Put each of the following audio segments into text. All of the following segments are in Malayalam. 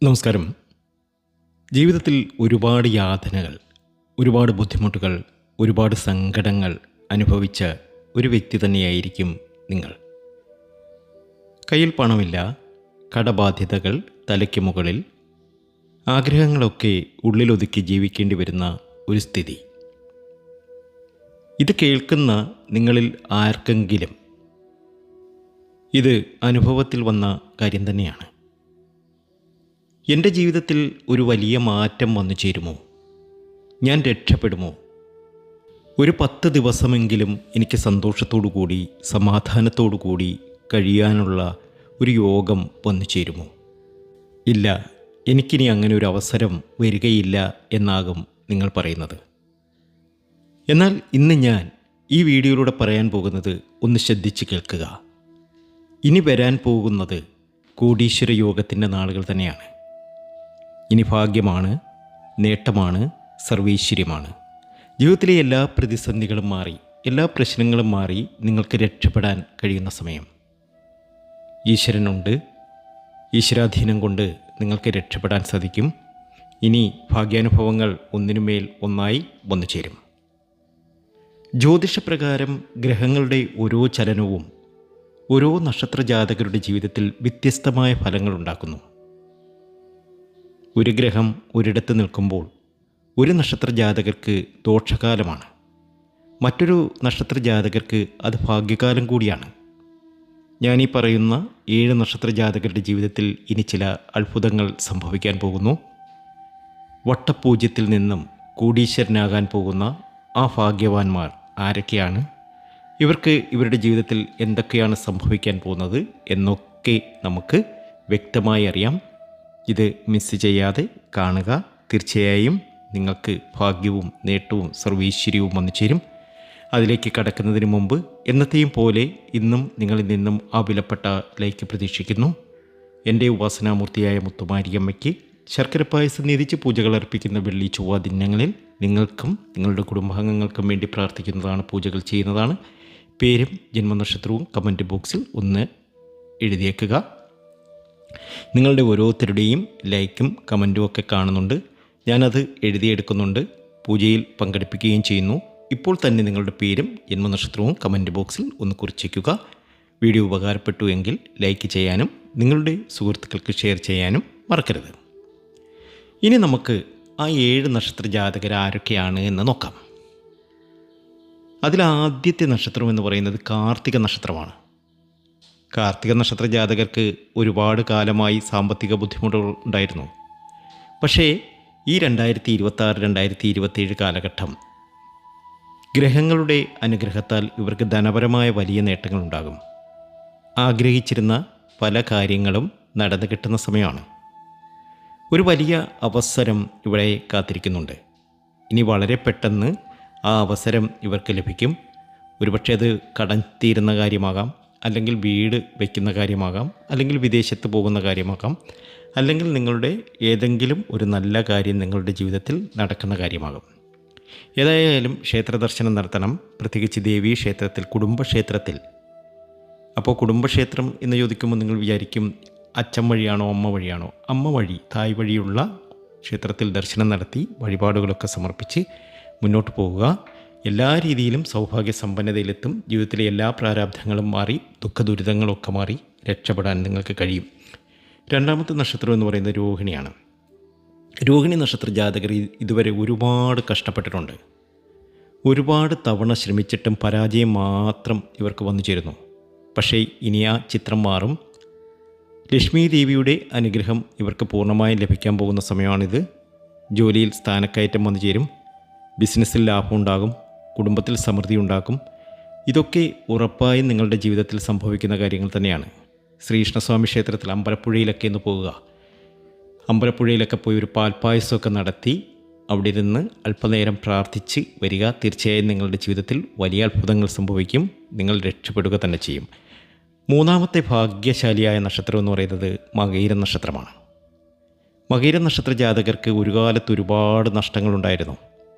നമസ്കാരം. ജീവിതത്തിൽ ഒരുപാട് യാതനകൾ, ഒരുപാട് ബുദ്ധിമുട്ടുകൾ, ഒരുപാട് സങ്കടങ്ങൾ അനുഭവിച്ച ഒരു വ്യക്തി തന്നെയായിരിക്കും നിങ്ങൾ. കയ്യിൽ പണമില്ല, കടബാധ്യതകൾ തലയ്ക്ക് മുകളിൽ, ആഗ്രഹങ്ങളൊക്കെ ഉള്ളിലൊതുക്കി ജീവിക്കേണ്ടി വരുന്ന ഒരു സ്ഥിതി. ഇത് കേൾക്കുന്ന നിങ്ങളിൽ ആർക്കെങ്കിലും ഇത് അനുഭവത്തിൽ വന്ന കാര്യം തന്നെയാണ്. എൻ്റെ ജീവിതത്തിൽ ഒരു വലിയ മാറ്റം വന്നു ചേരുമോ? ഞാൻ രക്ഷപ്പെടുമോ? ഒരു 10 ദിവസമെങ്കിലും എനിക്ക് സന്തോഷത്തോടു കൂടി സമാധാനത്തോടു കൂടി കഴിയാനുള്ള ഒരു യോഗം വന്നു ചേരുമോ? ഇല്ല, എനിക്കിനി അങ്ങനെ ഒരു അവസരം വരികയില്ല എന്നാകും നിങ്ങൾ പറയുന്നത്. എന്നാൽ ഇന്ന് ഞാൻ ഈ വീഡിയോയിലൂടെ പറയാൻ പോകുന്നത് ഒന്ന് ശ്രദ്ധിച്ച് കേൾക്കുക. ഇനി വരാൻ പോകുന്നത് കോടീശ്വര യോഗത്തിൻ്റെ നാളുകൾ തന്നെയാണ്. ഇനി ഭാഗ്യമാണ്, നേട്ടമാണ്, സർവൈശ്വര്യമാണ്. ജീവിതത്തിലെ എല്ലാ പ്രതിസന്ധികളും മാറി, എല്ലാ പ്രശ്നങ്ങളും മാറി നിങ്ങൾക്ക് രക്ഷപ്പെടാൻ കഴിയുന്ന സമയം. ഈശ്വരനുണ്ട്. ഈശ്വരാധീനം കൊണ്ട് നിങ്ങൾക്ക് രക്ഷപ്പെടാൻ സാധിക്കും. ഇനി ഭാഗ്യാനുഭവങ്ങൾ ഒന്നിനുമേൽ ഒന്നായി വന്നു ചേരും. ജ്യോതിഷപ്രകാരം ഗ്രഹങ്ങളുടെ ഓരോ ചലനവും ഓരോ നക്ഷത്ര ജാതകരുടെ ജീവിതത്തിൽ വ്യത്യസ്തമായ ഫലങ്ങൾ ഉണ്ടാക്കുന്നു. ഒരു ഗ്രഹം ഒരിടത്ത് നിൽക്കുമ്പോൾ ഒരു നക്ഷത്ര ജാതകർക്ക് ദോഷകാലമാണ്, മറ്റൊരു നക്ഷത്ര ജാതകർക്ക് അത് ഭാഗ്യകാലം കൂടിയാണ്. ഞാനീ പറയുന്ന 7 നക്ഷത്ര ജാതകരുടെ ജീവിതത്തിൽ ഇനി ചില അത്ഭുതങ്ങൾ സംഭവിക്കാൻ പോകുന്നു. വട്ടപൂജ്യത്തിൽ നിന്നും കോടീശ്വരനാകാൻ പോകുന്ന ആ ഭാഗ്യവാന്മാർ ആരൊക്കെയാണ്? ഇവർക്ക് ഇവരുടെ ജീവിതത്തിൽ എന്തൊക്കെയാണ് സംഭവിക്കാൻ പോകുന്നത് എന്നൊക്കെ നമുക്ക് വ്യക്തമായി അറിയാം. ഇത് മിസ് ചെയ്യാതെ കാണുക. തീർച്ചയായും നിങ്ങൾക്ക് ഭാഗ്യവും നേട്ടവും സർവൈശ്വര്യവും വന്നു ചേരും. അതിലേക്ക് കടക്കുന്നതിന് മുമ്പ് എന്നത്തെയും പോലെ ഇന്നും നിങ്ങളിൽ നിന്നും ആ വിലപ്പെട്ട ലൈക്ക് പ്രതീക്ഷിക്കുന്നു. എൻ്റെ ഉപാസനാമൂർത്തിയായ മുത്തുമാരിയമ്മയ്ക്ക് ശർക്കര പായസം നീതിച്ച് പൂജകൾ അർപ്പിക്കുന്ന വെള്ളി ചൊവ്വ ദിനങ്ങളിൽ നിങ്ങൾക്കും നിങ്ങളുടെ കുടുംബാംഗങ്ങൾക്കും വേണ്ടി പ്രാർത്ഥിക്കുന്നതാണ്, പൂജകൾ ചെയ്യുന്നതാണ്. പേരും ജന്മനക്ഷത്രവും കമൻറ്റ് ബോക്സിൽ ഒന്ന് എഴുതിയേക്കുക. നിങ്ങളുടെ ഓരോരുത്തരുടെയും ലൈക്കും കമൻറ്റും ഒക്കെ കാണുന്നുണ്ട്. ഞാനത് എഴുതിയെടുക്കുന്നുണ്ട്, പൂജയിൽ പങ്കെടുപ്പിക്കുകയും ചെയ്യുന്നു. ഇപ്പോൾ തന്നെ നിങ്ങളുടെ പേരും ജന്മനക്ഷത്രവും കമൻറ്റ് ബോക്സിൽ ഒന്ന് കുറിച്ചേക്കുക. വീഡിയോ ഉപകാരപ്പെട്ടു എങ്കിൽ ലൈക്ക് ചെയ്യാനും നിങ്ങളുടെ സുഹൃത്തുക്കൾക്ക് ഷെയർ ചെയ്യാനും മറക്കരുത്. ഇനി നമുക്ക് ആ 7 നക്ഷത്ര ജാതകർ ആരൊക്കെയാണ് എന്ന് നോക്കാം. അതിലാദ്യത്തെ നക്ഷത്രം എന്ന് പറയുന്നത് കാർത്തിക നക്ഷത്രമാണ്. കാർത്തിക നക്ഷത്ര ജാതകർക്ക് ഒരുപാട് കാലമായി സാമ്പത്തിക ബുദ്ധിമുട്ടുകൾ ഉണ്ടായിരുന്നു. പക്ഷേ ഈ 2026-2027 കാലഘട്ടം ഗ്രഹങ്ങളുടെ അനുഗ്രഹത്താൽ ഇവർക്ക് ധനപരമായ വലിയ നേട്ടങ്ങളുണ്ടാകും. ആഗ്രഹിച്ചിരുന്ന പല കാര്യങ്ങളും നടന്നു കിട്ടുന്ന സമയമാണ്. ഒരു വലിയ അവസരം ഇവിടെ കാത്തിരിക്കുന്നുണ്ട്. ഇനി വളരെ പെട്ടെന്ന് ആ അവസരം ഇവർക്ക് ലഭിക്കും. ഒരുപക്ഷെ അത് കടം തീരുന്ന കാര്യമാകാം, അല്ലെങ്കിൽ വീട് വയ്ക്കുന്ന കാര്യമാകാം, അല്ലെങ്കിൽ വിദേശത്ത് പോകുന്ന കാര്യമാകാം, അല്ലെങ്കിൽ നിങ്ങളുടെ ഏതെങ്കിലും ഒരു നല്ല കാര്യം നിങ്ങളുടെ ജീവിതത്തിൽ നടക്കുന്ന കാര്യമാകും. ഏതായാലും ക്ഷേത്ര ദർശനം നടത്തണം, പ്രത്യേകിച്ച് ദേവീ ക്ഷേത്രത്തിൽ, കുടുംബക്ഷേത്രത്തിൽ. അപ്പോൾ കുടുംബക്ഷേത്രം എന്ന് ചോദിക്കുമ്പോൾ നിങ്ങൾ വിചാരിക്കും അച്ഛൻ വഴിയാണോ അമ്മ വഴിയാണോ? അമ്മ വഴി, തായ് വഴിയുള്ള ക്ഷേത്രത്തിൽ ദർശനം നടത്തി വഴിപാടുകളൊക്കെ സമർപ്പിച്ച് മുന്നോട്ട് പോവുക. എല്ലാ രീതിയിലും സൗഭാഗ്യ സമ്പന്നതയിലെത്തും. ജീവിതത്തിലെ എല്ലാ പ്രാരാബ്ധങ്ങളും മാറി, ദുഃഖദുരിതങ്ങളൊക്കെ മാറി രക്ഷപ്പെടാൻ നിങ്ങൾക്ക് കഴിയും. രണ്ടാമത്തെ നക്ഷത്രം എന്ന് പറയുന്നത് രോഹിണിയാണ്. രോഹിണി നക്ഷത്ര ജാതകർ ഇതുവരെ ഒരുപാട് കഷ്ടപ്പെട്ടിട്ടുണ്ട്. ഒരുപാട് തവണ ശ്രമിച്ചിട്ടും പരാജയം മാത്രം ഇവർക്ക് വന്നു ചേരുന്നു. പക്ഷേ ഇനി ആ ചിത്രം മാറും. ലക്ഷ്മി ദേവിയുടെ അനുഗ്രഹം ഇവർക്ക് പൂർണ്ണമായും ലഭിക്കാൻ പോകുന്ന സമയമാണിത്. ജോലിയിൽ സ്ഥാനക്കയറ്റം വന്നു ചേരും, ബിസിനസ്സിൽ ലാഭം ഉണ്ടാകും, കുടുംബത്തിൽ സമൃദ്ധി ഉണ്ടാക്കും. ഇതൊക്കെ ഉറപ്പായും നിങ്ങളുടെ ജീവിതത്തിൽ സംഭവിക്കുന്ന കാര്യങ്ങൾ തന്നെയാണ്. ശ്രീകൃഷ്ണസ്വാമി ക്ഷേത്രത്തിൽ അമ്പലപ്പുഴയിലൊക്കെ ഒന്ന് പോവുക. അമ്പലപ്പുഴയിലൊക്കെ പോയി ഒരു പാൽപ്പായസമൊക്കെ നടത്തി അവിടെ ഇരുന്ന് അല്പനേരം പ്രാർത്ഥിച്ച് വരിക. തീർച്ചയായും നിങ്ങളുടെ ജീവിതത്തിൽ വലിയ അത്ഭുതങ്ങൾ സംഭവിക്കും. നിങ്ങൾ രക്ഷപ്പെടുക തന്നെ ചെയ്യും. മൂന്നാമത്തെ ഭാഗ്യശാലിയായ നക്ഷത്രം എന്ന് പറയുന്നത് മകയിര നക്ഷത്രമാണ്. മകയിര നക്ഷത്ര ജാതകർക്ക് ഒരു കാലത്ത് ഒരുപാട് നഷ്ടങ്ങളുണ്ടായിരുന്നു.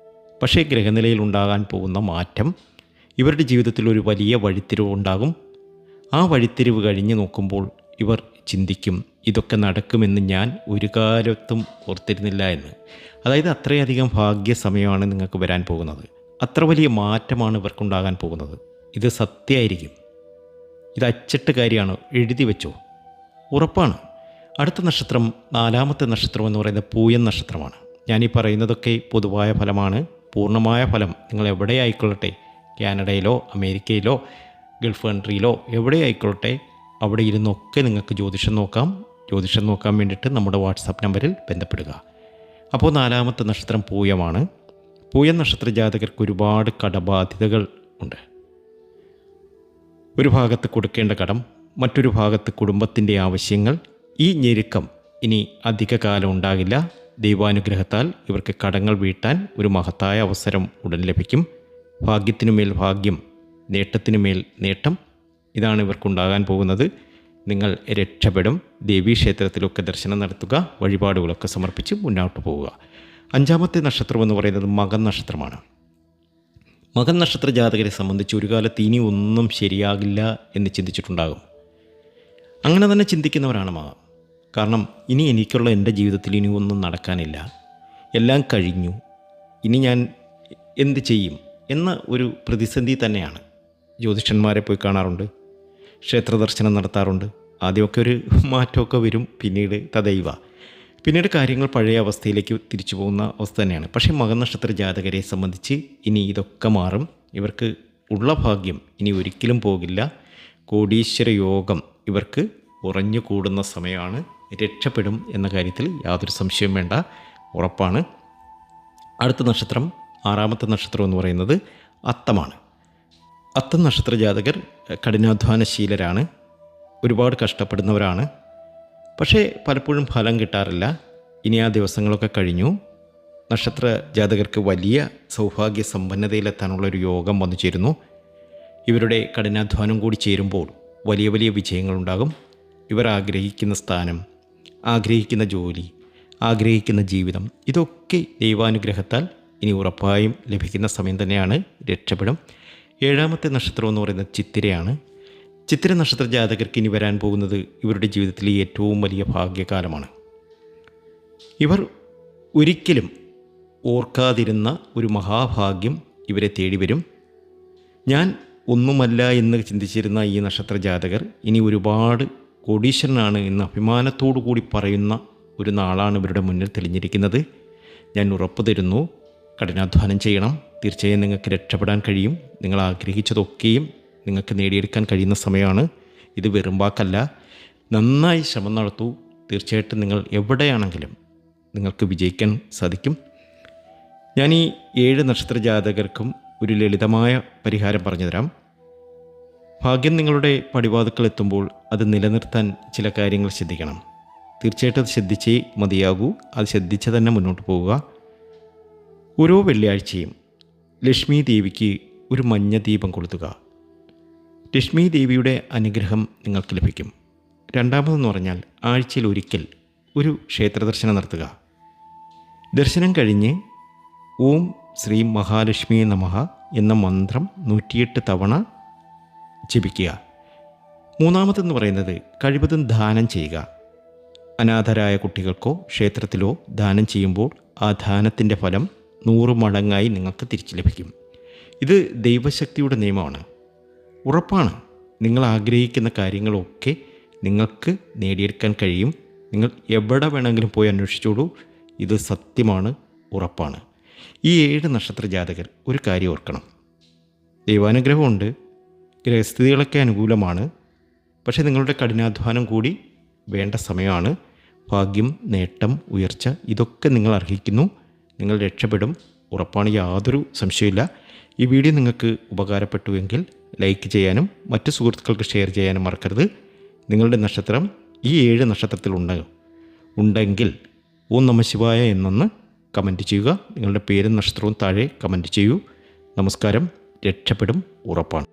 പക്ഷേ ഗ്രഹനിലയിൽ ഉണ്ടാകാൻ പോകുന്ന മാറ്റം ഇവരുടെ ജീവിതത്തിൽ ഒരു വലിയ വഴിത്തിരിവ് ഉണ്ടാകും. ആ വഴിത്തിരിവ് കഴിഞ്ഞ് നോക്കുമ്പോൾ ഇവർ ചിന്തിക്കും ഇതൊക്കെ നടക്കുമെന്ന് ഞാൻ ഒരു കാലത്തും ഓർത്തിരുന്നില്ല എന്ന്. അതായത് അത്രയധികം ഭാഗ്യ സമയമാണ് നിങ്ങൾക്ക് വരാൻ പോകുന്നത്. അത്ര വലിയ മാറ്റമാണ് ഇവർക്കുണ്ടാകാൻ പോകുന്നത്. ഇത് സത്യമായിരിക്കും. ഇത് അച്ചട്ട് കാര്യമാണ്, എഴുതി വെച്ചോ, ഉറപ്പാണ്. അടുത്ത നക്ഷത്രം, 4ാമത്തെ നക്ഷത്രം എന്ന് പറയുന്നത് പൂയം നക്ഷത്രമാണ്. ഞാനീ പറയുന്നതൊക്കെ പൊതുവായ ഫലമാണ്. പൂർണ്ണമായ ഫലം നിങ്ങൾ എവിടെ ആയിക്കൊള്ളട്ടെ, കാനഡയിലോ അമേരിക്കയിലോ ഗൾഫ് കൺട്രിയിലോ എവിടെ ആയിക്കൊള്ളട്ടെ, അവിടെ ഇരുന്നൊക്കെ നിങ്ങൾക്ക് ജ്യോതിഷം നോക്കാം. ജ്യോതിഷം നോക്കാൻ വേണ്ടിയിട്ട് നമ്മുടെ വാട്സാപ്പ് നമ്പറിൽ ബന്ധപ്പെടുക. അപ്പോൾ 4ാമത്തെ നക്ഷത്രം പൂയമാണ്. പൂയം നക്ഷത്ര ജാതകർക്ക് ഒരുപാട് കടബാധ്യതകൾ ഉണ്ട്. ഒരു ഭാഗത്ത് കൊടുക്കേണ്ട കടം, മറ്റൊരു ഭാഗത്ത് കുടുംബത്തിൻ്റെ ആവശ്യങ്ങൾ. ഈ ഞെരുക്കം ഇനി അധിക കാലം ഉണ്ടാകില്ല. ദൈവാനുഗ്രഹത്താൽ ഇവർക്ക് കടങ്ങൾ വീട്ടാൻ ഒരു മഹത്തായ അവസരം ഉടൻ ലഭിക്കും. ഭാഗ്യത്തിനുമേൽ ഭാഗ്യം, നേട്ടത്തിനുമേൽ നേട്ടം, ഇതാണ് ഇവർക്കുണ്ടാകാൻ പോകുന്നത്. നിങ്ങൾ രക്ഷപ്പെടും. ദേവീക്ഷേത്രത്തിലൊക്കെ ദർശനം നടത്തുക, വഴിപാടുകളൊക്കെ സമർപ്പിച്ച് മുന്നോട്ട് പോവുക. 5ാമത്തെ നക്ഷത്രം എന്ന് പറയുന്നത് മകം നക്ഷത്രമാണ്. മകം നക്ഷത്ര ജാതകരെ സംബന്ധിച്ച് ഒരു കാലത്ത് ഇനി ഒന്നും ശരിയാകില്ല എന്ന് ചിന്തിച്ചിട്ടുണ്ടാകും. അങ്ങനെ തന്നെ ചിന്തിക്കുന്നവരാണ് മകം. കാരണം ഇനി എനിക്കുള്ള എൻ്റെ ജീവിതത്തിൽ ഇനി ഒന്നും നടക്കാനില്ല, എല്ലാം കഴിഞ്ഞു, ഇനി ഞാൻ എന്ത് ചെയ്യും എന്ന ഒരു പ്രതിസന്ധി തന്നെയാണ്. ജ്യോതിഷന്മാരെ പോയി കാണാറുണ്ട്, ക്ഷേത്ര ദർശനം നടത്താറുണ്ട്. ആദ്യമൊക്കെ ഒരു മാറ്റമൊക്കെ വരും, പിന്നീട് തദൈവ, പിന്നീട് കാര്യങ്ങൾ പഴയ അവസ്ഥയിലേക്ക് തിരിച്ചു പോകുന്ന അവസ്ഥ തന്നെയാണ്. പക്ഷേ മകനക്ഷത്ര ജാതകരെ സംബന്ധിച്ച് ഇനി ഇതൊക്കെ മാറും. ഇവർക്ക് ഉള്ള ഭാഗ്യം ഇനി ഒരിക്കലും പോകില്ല. കോടീശ്വര യോഗം ഇവർക്ക് ഉറഞ്ഞു കൂടുന്ന സമയമാണ്. രക്ഷപ്പെടും എന്ന കാര്യത്തിൽ യാതൊരു സംശയവും വേണ്ട, ഉറപ്പാണ്. അടുത്ത നക്ഷത്രം, 6ാമത്തെ നക്ഷത്രം എന്ന് പറയുന്നത് അത്തമാണ്. അത്തം നക്ഷത്ര ജാതകർ കഠിനാധ്വാനശീലരാണ്, ഒരുപാട് കഷ്ടപ്പെടുന്നവരാണ്. പക്ഷേ പലപ്പോഴും ഫലം കിട്ടാറില്ല. ഇനി ആ ദിവസങ്ങളൊക്കെ കഴിഞ്ഞു. നക്ഷത്ര ജാതകർക്ക് വലിയ സൗഭാഗ്യ സമ്പന്നതയിലെത്താനുള്ളൊരു യോഗം വന്നു ചേരുന്നു. ഇവരുടെ കഠിനാധ്വാനം കൂടി ചേരുമ്പോൾ വലിയ വലിയ വിജയങ്ങളുണ്ടാകും. ഇവർ ആഗ്രഹിക്കുന്ന സ്ഥാനം, ആഗ്രഹിക്കുന്ന ജോലി, ആഗ്രഹിക്കുന്ന ജീവിതം, ഇതൊക്കെ ദൈവാനുഗ്രഹത്താൽ ഇനി ഉറപ്പായും ലഭിക്കുന്ന സമയം തന്നെയാണ്. രക്ഷപ്പെടും. 7ാമത്തെ നക്ഷത്രം എന്ന് പറയുന്നത് ചിത്തിരയാണ്. ചിത്തിര നക്ഷത്ര ജാതകർക്ക് ഇനി വരാൻ പോകുന്നത് ഇവരുടെ ജീവിതത്തിലെ ഏറ്റവും വലിയ ഭാഗ്യകാലമാണ്. ഇവർ ഒരിക്കലും ഓർക്കാതിരുന്ന ഒരു മഹാഭാഗ്യം ഇവരെ തേടി വരും. ഞാൻ ഒന്നുമല്ല എന്ന് ചിന്തിച്ചിരുന്ന ഈ നക്ഷത്ര ജാതകർ ഇനി ഒരുപാട് കോടീശ്വരനാണ് എന്ന് അഭിമാനത്തോടു കൂടി പറയുന്ന ഒരു നാളാണ് ഇവരുടെ മുന്നിൽ തെളിഞ്ഞിരിക്കുന്നത്. ഞാൻ ഉറപ്പ് തരുന്നു, കഠിനാധ്വാനം ചെയ്യണം, തീർച്ചയായും നിങ്ങൾക്ക് രക്ഷപ്പെടാൻ കഴിയും. നിങ്ങൾ ആഗ്രഹിച്ചതൊക്കെയും നിങ്ങൾക്ക് നേടിയെടുക്കാൻ കഴിയുന്ന സമയമാണ്. ഇത് വെറും വാക്കല്ല, നന്നായി ശ്രമം നടത്തൂ. തീർച്ചയായിട്ടും നിങ്ങൾ എവിടെയാണെങ്കിലും നിങ്ങൾക്ക് വിജയിക്കാൻ സാധിക്കും. ഞാൻ ഈ 7 നക്ഷത്ര ജാതകർക്കും ഒരു ലളിതമായ പരിഹാരം പറഞ്ഞുതരാം. ഭാഗ്യം നിങ്ങളുടെ പടിവാതുക്കൾ എത്തുമ്പോൾ അത് നിലനിർത്താൻ ചില കാര്യങ്ങൾ ശ്രദ്ധിക്കണം. തീർച്ചയായിട്ടും അത് ശ്രദ്ധിച്ചേ മതിയാകൂ. അത് ശ്രദ്ധിച്ച് തന്നെ മുന്നോട്ട് പോവുക. ഓരോ വെള്ളിയാഴ്ചയും ലക്ഷ്മി ദേവിക്ക് ഒരു മഞ്ഞ ദീപം കൊളുത്തുക. ലക്ഷ്മി ദേവിയുടെ അനുഗ്രഹം നിങ്ങൾക്ക് ലഭിക്കും. രണ്ടാമതെന്ന് പറഞ്ഞാൽ ആഴ്ചയിൽ ഒരിക്കൽ ഒരു ക്ഷേത്ര ദർശനം നടത്തുക. ദർശനം കഴിഞ്ഞ് ഓം ശ്രീ മഹാലക്ഷ്മിയെ നമഃ എന്ന മന്ത്രം 108 തവണ ജപിക്കുക. മൂന്നാമതെന്ന് പറയുന്നത് കഴിവതും ദാനം ചെയ്യുക. അനാഥരായ കുട്ടികൾക്കോ ക്ഷേത്രത്തിലോ ദാനം ചെയ്യുമ്പോൾ ആ ദാനത്തിൻ്റെ ഫലം 100 മടങ്ങായി നിങ്ങൾക്ക് തിരിച്ചു ലഭിക്കും. ഇത് ദൈവശക്തിയുടെ നിയമമാണ്. ഉറപ്പാണ്, നിങ്ങൾ ആഗ്രഹിക്കുന്ന കാര്യങ്ങളൊക്കെ നിങ്ങൾക്ക് നേടിയെടുക്കാൻ കഴിയും. നിങ്ങൾ എവിടെ വേണമെങ്കിലും പോയി അന്വേഷിച്ചോളൂ. ഇത് സത്യമാണ്, ഉറപ്പാണ്. ഈ 7 നക്ഷത്ര ജാതകർ ഒരു കാര്യം ഓർക്കണം. ദൈവാനുഗ്രഹമുണ്ട്, ഗ്രഹസ്ഥിതികളൊക്കെ അനുകൂലമാണ്. പക്ഷേ നിങ്ങളുടെ കഠിനാധ്വാനം കൂടി വേണ്ട സമയമാണ്. ഭാഗ്യം, നേട്ടം, ഉയർച്ച ഇതൊക്കെ നിങ്ങൾ അർഹിക്കുന്നു. നിങ്ങൾ രക്ഷപ്പെടും, ഉറപ്പാണ്, യാതൊരു സംശയമില്ല. ഈ വീഡിയോ നിങ്ങൾക്ക് ഉപകാരപ്പെട്ടുവെങ്കിൽ ലൈക്ക് ചെയ്യാനും മറ്റു സുഹൃത്തുക്കൾക്ക് ഷെയർ ചെയ്യാനും മറക്കരുത്. നിങ്ങളുടെ നക്ഷത്രം ഈ 7 നക്ഷത്രത്തിൽ ഉണ്ടെങ്കിൽ ഓം നമഃ ശിവായ എന്നൊന്ന് കമൻറ്റ് ചെയ്യുക. നിങ്ങളുടെ പേരും നക്ഷത്രവും താഴെ കമൻറ്റ് ചെയ്യൂ. നമസ്കാരം. രക്ഷപ്പെടും, ഉറപ്പാണ്.